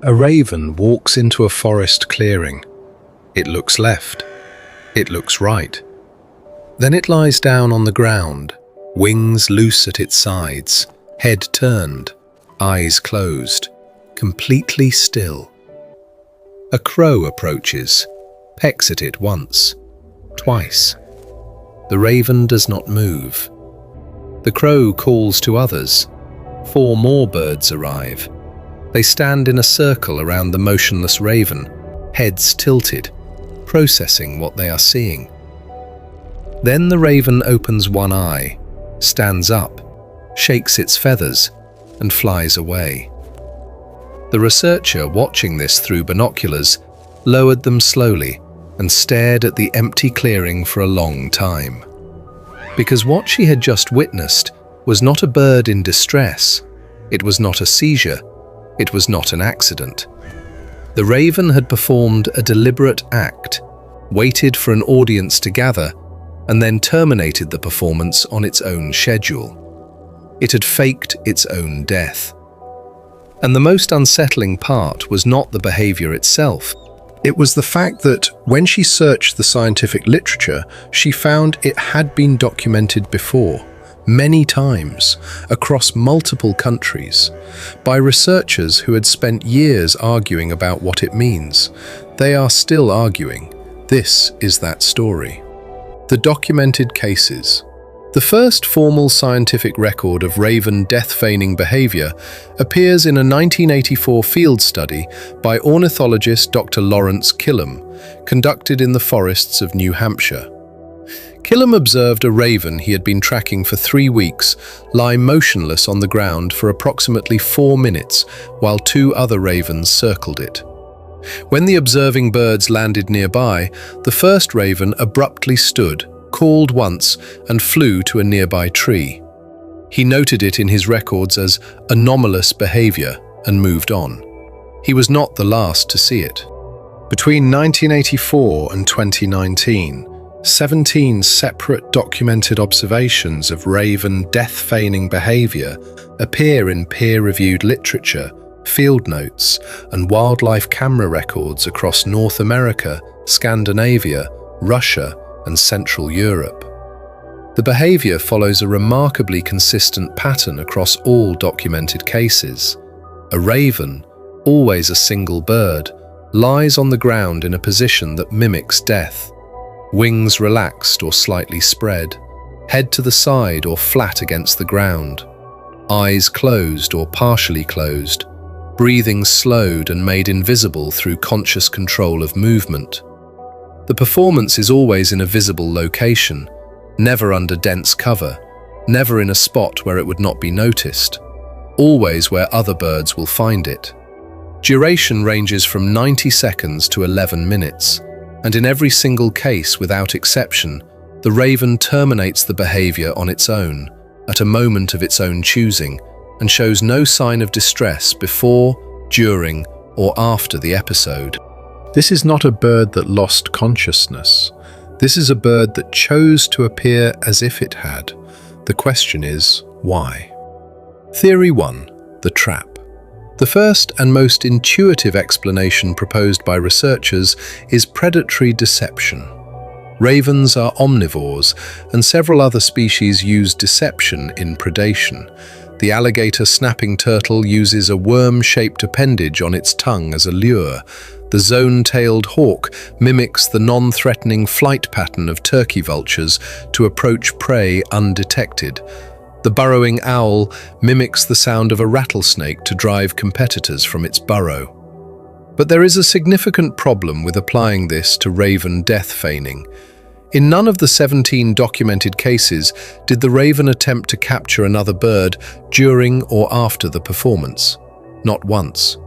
A raven walks into a forest clearing. It looks left. It looks right. Then it lies down on the ground, wings loose at its sides, head turned, eyes closed, completely still. A crow approaches, pecks at it once, twice. The raven does not move. The crow calls to others. 4 more birds arrive. They stand in a circle around the motionless raven, heads tilted, processing what they are seeing. Then the raven opens one eye, stands up, shakes its feathers, and flies away. The researcher, watching this through binoculars, lowered them slowly and stared at the empty clearing for a long time. Because what she had just witnessed was not a bird in distress, it was not a seizure, it was not an accident. The raven had performed a deliberate act, waited for an audience to gather, and then terminated the performance on its own schedule. It had faked its own death. And the most unsettling part was not the behavior itself. It was the fact that when she searched the scientific literature, she found it had been documented before, many times, across multiple countries, by researchers who had spent years arguing about what it means. They are still arguing. This is that story. The documented cases. The first formal scientific record of raven death-feigning behavior appears in a 1984 field study by ornithologist Dr. Lawrence Killam, conducted in the forests of New Hampshire. Killam observed a raven he had been tracking for 3 weeks lie motionless on the ground for approximately 4 minutes while 2 other ravens circled it. When the observing birds landed nearby, the first raven abruptly stood, called once, and flew to a nearby tree. He noted it in his records as anomalous behavior and moved on. He was not the last to see it. Between 1984 and 2019, 17 separate documented observations of raven death-feigning behavior appear in peer-reviewed literature, field notes, and wildlife camera records across North America, Scandinavia, Russia, and Central Europe. The behavior follows a remarkably consistent pattern across all documented cases. A raven, always a single bird, lies on the ground in a position that mimics death. Wings relaxed or slightly spread, head to the side or flat against the ground, eyes closed or partially closed, breathing slowed and made invisible through conscious control of movement. The performance is always in a visible location, never under dense cover, never in a spot where it would not be noticed, always where other birds will find it. Duration ranges from 90 seconds to 11 minutes, and in every single case, without exception, the raven terminates the behavior on its own, at a moment of its own choosing, and shows no sign of distress before, during, or after the episode. This is not a bird that lost consciousness. This is a bird that chose to appear as if it had. The question is, why? Theory 1. The trap. The first and most intuitive explanation proposed by researchers is predatory deception. Ravens are omnivores, and several other species use deception in predation. The alligator snapping turtle uses a worm-shaped appendage on its tongue as a lure. The zone-tailed hawk mimics the non-threatening flight pattern of turkey vultures to approach prey undetected. The burrowing owl mimics the sound of a rattlesnake to drive competitors from its burrow. But there is a significant problem with applying this to raven death feigning. In none of the 17 documented cases did the raven attempt to capture another bird during or after the performance. Not once.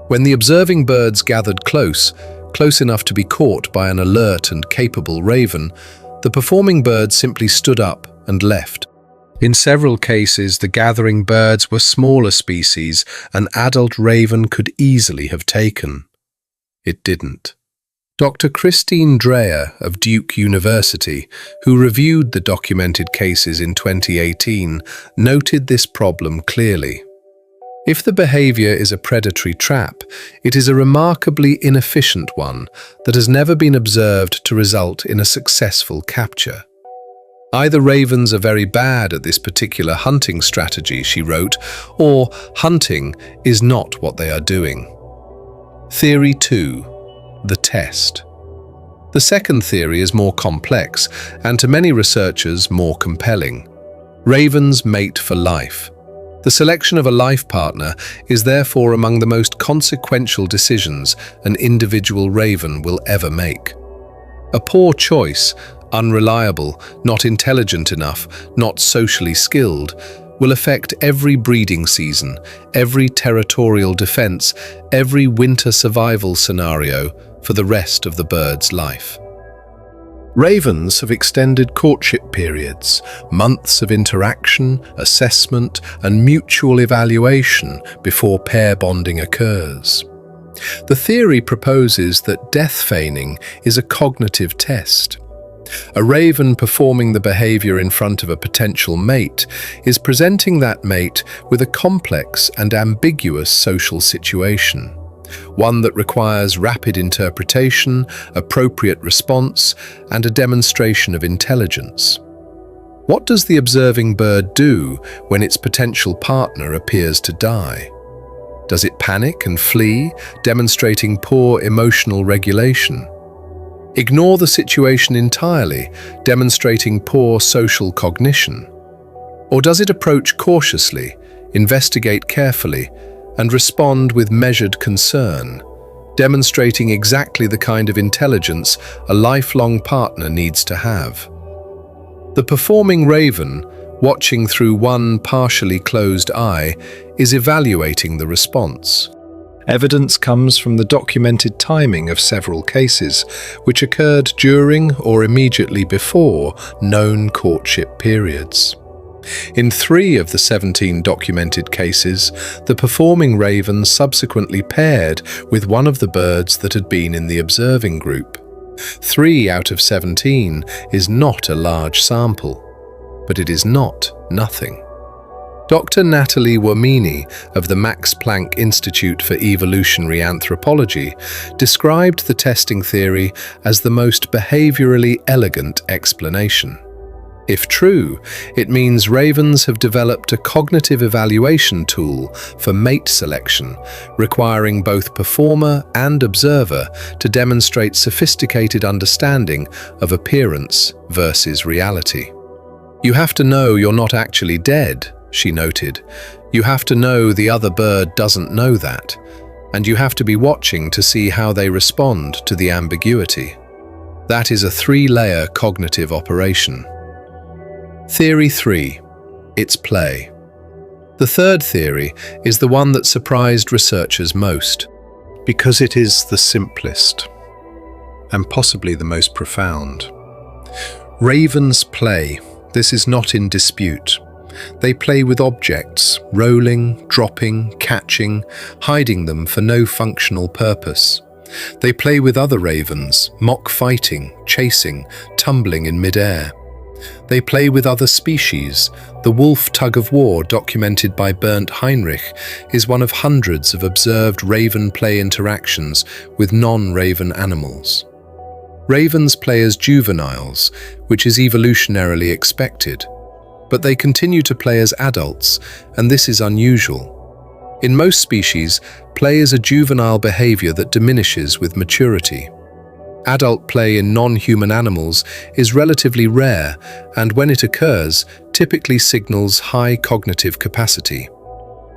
When the observing birds gathered close enough to be caught by an alert and capable raven, the performing bird simply stood up and left. In several cases, the gathering birds were smaller species an adult raven could easily have taken. It didn't. Dr. Christine Dreyer of Duke University, who reviewed the documented cases in 2018, noted this problem clearly. If the behavior is a predatory trap, it is a remarkably inefficient one that has never been observed to result in a successful capture. Either ravens are very bad at this particular hunting strategy, she wrote, or hunting is not what they are doing. Theory 2. The test. The second theory is more complex and to many researchers more compelling. Ravens mate for life. The selection of a life partner is therefore among the most consequential decisions an individual raven will ever make. A poor choice, unreliable, not intelligent enough, not socially skilled, will affect every breeding season, every territorial defense, every winter survival scenario for the rest of the bird's life. Ravens have extended courtship periods, months of interaction, assessment, and mutual evaluation before pair bonding occurs. The theory proposes that death feigning is a cognitive test. A raven performing the behavior in front of a potential mate is presenting that mate with a complex and ambiguous social situation, one that requires rapid interpretation, appropriate response, and a demonstration of intelligence. What does the observing bird do when its potential partner appears to die? Does it panic and flee, demonstrating poor emotional regulation? Ignore the situation entirely, demonstrating poor social cognition? Or does it approach cautiously, investigate carefully, and respond with measured concern, demonstrating exactly the kind of intelligence a lifelong partner needs to have? The performing raven, watching through one partially closed eye, is evaluating the response. Evidence comes from the documented timing of several cases, which occurred during or immediately before known courtship periods. In 3 of the 17 documented cases, the performing raven subsequently paired with one of the birds that had been in the observing group. 3 out of 17 is not a large sample, but it is not nothing. Dr. Natalie Womini of the Max Planck Institute for Evolutionary Anthropology described the testing theory as the most behaviorally elegant explanation. If true, it means ravens have developed a cognitive evaluation tool for mate selection, requiring both performer and observer to demonstrate sophisticated understanding of appearance versus reality. You have to know you're not actually dead, she noted. You have to know the other bird doesn't know that, and you have to be watching to see how they respond to the ambiguity. That is a 3-layer cognitive operation. Theory 3. It's play. The third theory is the one that surprised researchers most, because it is the simplest, and possibly the most profound. Ravens play. This is not in dispute. They play with objects, rolling, dropping, catching, hiding them for no functional purpose. They play with other ravens, mock fighting, chasing, tumbling in mid-air. They play with other species. The wolf tug-of-war documented by Bernd Heinrich is one of hundreds of observed raven play interactions with non-raven animals. Ravens play as juveniles, which is evolutionarily expected, but they continue to play as adults, and this is unusual. In most species, play is a juvenile behavior that diminishes with maturity. Adult play in non-human animals is relatively rare, and when it occurs, typically signals high cognitive capacity.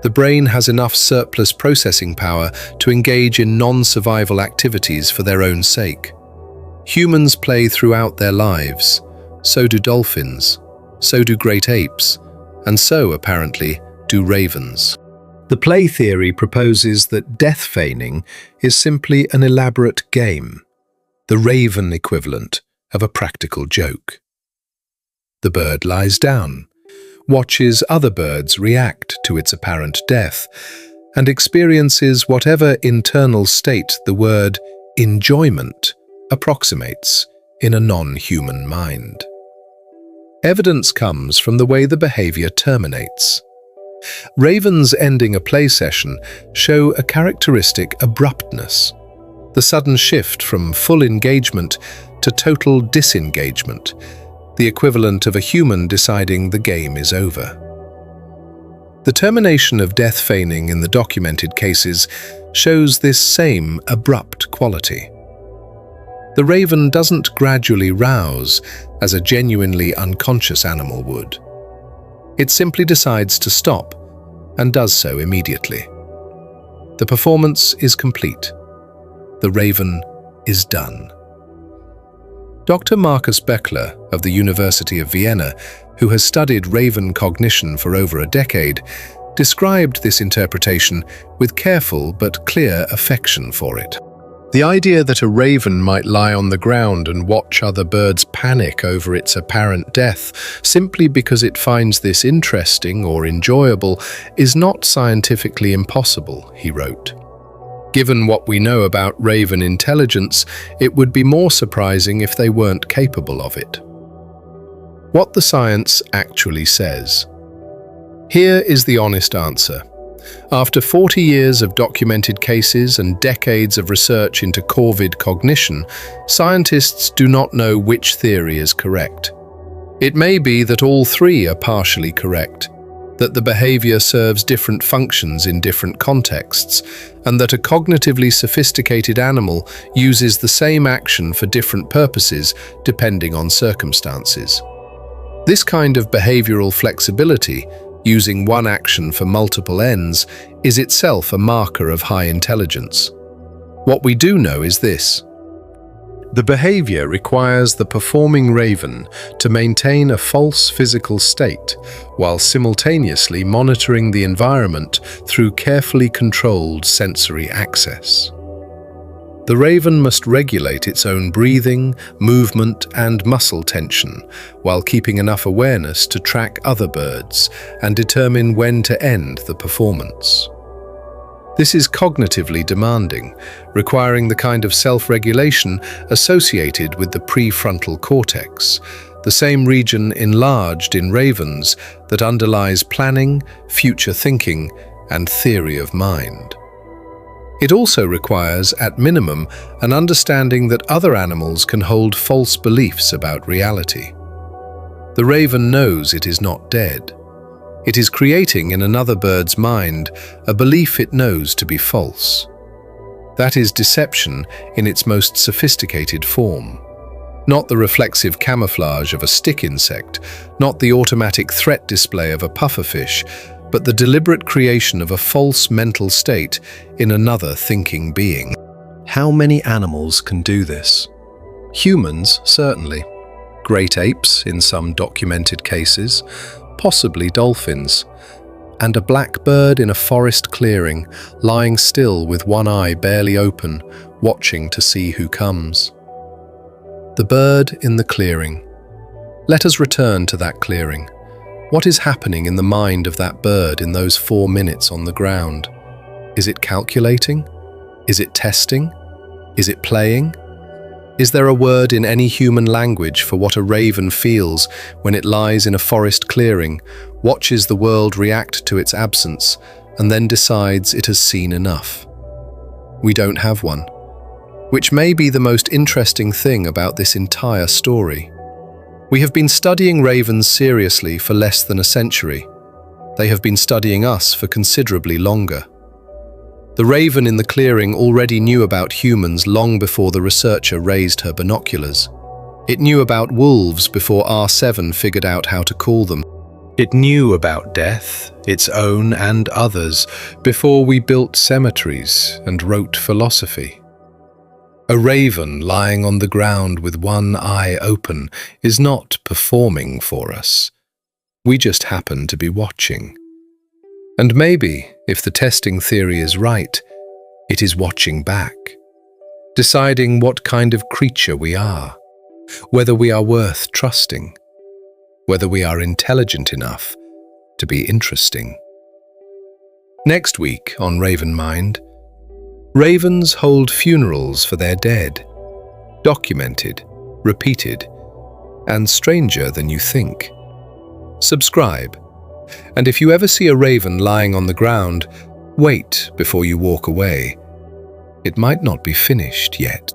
The brain has enough surplus processing power to engage in non-survival activities for their own sake. Humans play throughout their lives. So do dolphins. So do great apes. And so, apparently, do ravens. The play theory proposes that death feigning is simply an elaborate game, the raven equivalent of a practical joke. The bird lies down, watches other birds react to its apparent death, and experiences whatever internal state the word enjoyment approximates in a non-human mind. Evidence comes from the way the behavior terminates. Ravens ending a play session show a characteristic abruptness, the sudden shift from full engagement to total disengagement, the equivalent of a human deciding the game is over. The termination of death feigning in the documented cases shows this same abrupt quality. The raven doesn't gradually rouse as a genuinely unconscious animal would. It simply decides to stop and does so immediately. The performance is complete. The raven is done. Dr. Markus Beckler of the University of Vienna, who has studied raven cognition for over a decade, described this interpretation with careful but clear affection for it. The idea that a raven might lie on the ground and watch other birds panic over its apparent death simply because it finds this interesting or enjoyable is not scientifically impossible, he wrote. Given what we know about raven intelligence, it would be more surprising if they weren't capable of it. What the science actually says. Here is the honest answer. After 40 years of documented cases and decades of research into corvid cognition, scientists do not know which theory is correct. It may be that all three are partially correct, that the behavior serves different functions in different contexts, and that a cognitively sophisticated animal uses the same action for different purposes depending on circumstances. This kind of behavioral flexibility, using one action for multiple ends, is itself a marker of high intelligence. What we do know is this. The behavior requires the performing raven to maintain a false physical state while simultaneously monitoring the environment through carefully controlled sensory access. The raven must regulate its own breathing, movement, and muscle tension while keeping enough awareness to track other birds and determine when to end the performance. This is cognitively demanding, requiring the kind of self-regulation associated with the prefrontal cortex, the same region enlarged in ravens that underlies planning, future thinking, and theory of mind. It also requires, at minimum, an understanding that other animals can hold false beliefs about reality. The raven knows it is not dead. It is creating in another bird's mind a belief it knows to be false. That is deception in its most sophisticated form. Not the reflexive camouflage of a stick insect, not the automatic threat display of a pufferfish, but the deliberate creation of a false mental state in another thinking being. How many animals can do this? Humans, certainly. Great apes, in some documented cases, possibly dolphins, and a black bird in a forest clearing, lying still with one eye barely open, watching to see who comes. The bird in the clearing. Let us return to that clearing. What is happening in the mind of that bird in those 4 minutes on the ground? Is it calculating? Is it testing? Is it playing? Is there a word in any human language for what a raven feels when it lies in a forest clearing, watches the world react to its absence, and then decides it has seen enough? We don't have one, which may be the most interesting thing about this entire story. We have been studying ravens seriously for less than a century. They have been studying us for considerably longer. The raven in the clearing already knew about humans long before the researcher raised her binoculars. It knew about wolves before R7 figured out how to call them. It knew about death, its own and others, before we built cemeteries and wrote philosophy. A raven lying on the ground with one eye open is not performing for us. We just happen to be watching. And maybe, if the testing theory is right, it is watching back, deciding what kind of creature we are, whether we are worth trusting, whether we are intelligent enough to be interesting. Next week on Raven Mind, ravens hold funerals for their dead, documented, repeated, and stranger than you think. Subscribe And if you ever see a raven lying on the ground, wait before you walk away. It might not be finished yet.